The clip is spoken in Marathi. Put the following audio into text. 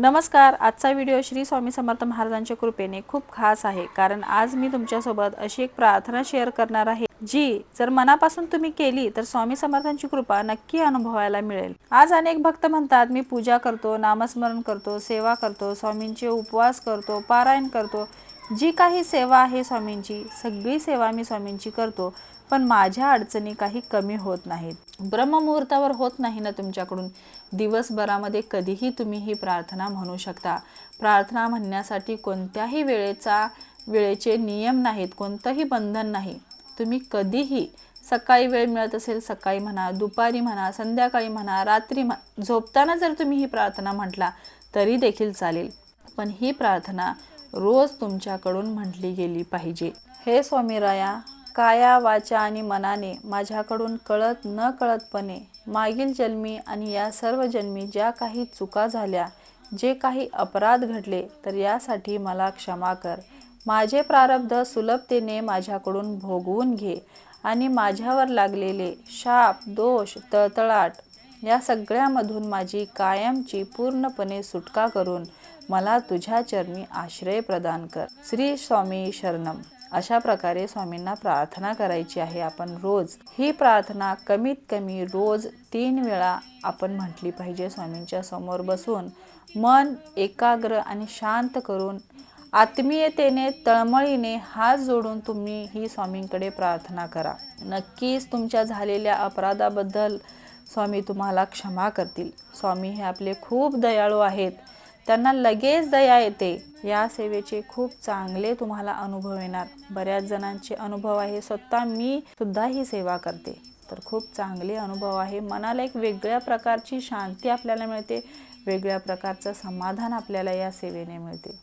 नमस्कार. आजचा व्हिडिओ श्री स्वामी समर्थ महाराजांच्या कृपेने खूप खास आहे, कारण आज मी तुमच्यासोबत अशी एक प्रार्थना शेअर करणार आहे जी जर मनापासून तुम्ही केली तर स्वामी समर्थांची कृपा नक्की अनुभवायला मिळेल. आज अनेक भक्त म्हणतात, मी पूजा करतो, नामस्मरण करतो, सेवा करतो, स्वामींचे उपवास करतो, पारायण करतो, जी काही सेवा आहे स्वामींची सगळी सेवा मी स्वामींची करतो, पण माझ्या अडचणी काही कमी होत नाहीत. ब्रह्ममुहूर्तावर होत नाही ना तुमच्याकडून. दिवसभरामध्ये कधीही तुम्ही ही प्रार्थना म्हणू शकता. प्रार्थना म्हणण्यासाठी कोणत्याही वेळेचे नियम नाहीत, कोणतंही बंधन नाही. तुम्ही कधीही सकाळी वेळ मिळत असेल सकाळी म्हणा, दुपारी म्हणा, संध्याकाळी म्हणा, रात्री झोपताना जर तुम्ही ही प्रार्थना म्हटला तरी देखील चालेल, पण ही प्रार्थना रोज तुमच्याकडून म्हटली गेली पाहिजे. हे स्वामीराया, काया वाचा आणि मनाने माझ्याकडून कळत न कळतपणे मागील जन्मी आणि या सर्व जन्मी ज्या काही चुका झाल्या, जे काही अपराध घडले, तर यासाठी मला क्षमा कर. माझे प्रारब्ध सुलभतेने माझ्याकडून भोगवून घे आणि माझ्यावर लागलेले शाप, दोष, तळतळाट या सगळ्यामधून माझी कायमची पूर्णपणे सुटका करून मला तुझ्या चरणी आश्रय प्रदान कर. श्री स्वामी शरणम. अशा प्रकारे स्वामींना प्रार्थना करायची आहे आपण रोज. ही प्रार्थना कमीत कमी रोज 3 वेळा आपण म्हटली पाहिजे. स्वामींच्या समोर बसून मन एकाग्र आणि शांत करून आत्मीयतेने तळमळीने हात जोडून तुम्ही ही स्वामींकडे प्रार्थना करा. नक्कीच तुमच्या झालेल्या अपराधाबद्दल स्वामी तुम्हाला क्षमा करतील. स्वामी हे आपले खूप दयाळू आहेत, त्यांना लगेच दया येते. या सेवेचे खूप चांगले तुम्हाला अनुभव येणार. बऱ्याच जणांचे अनुभव आहे, स्वतः मी सुद्धा ही सेवा करते, तर खूप चांगले अनुभव आहे. मनाला एक वेगळ्या प्रकारची शांती आपल्याला मिळते, वेगळ्या प्रकारचं समाधान आपल्याला या सेवेने मिळते.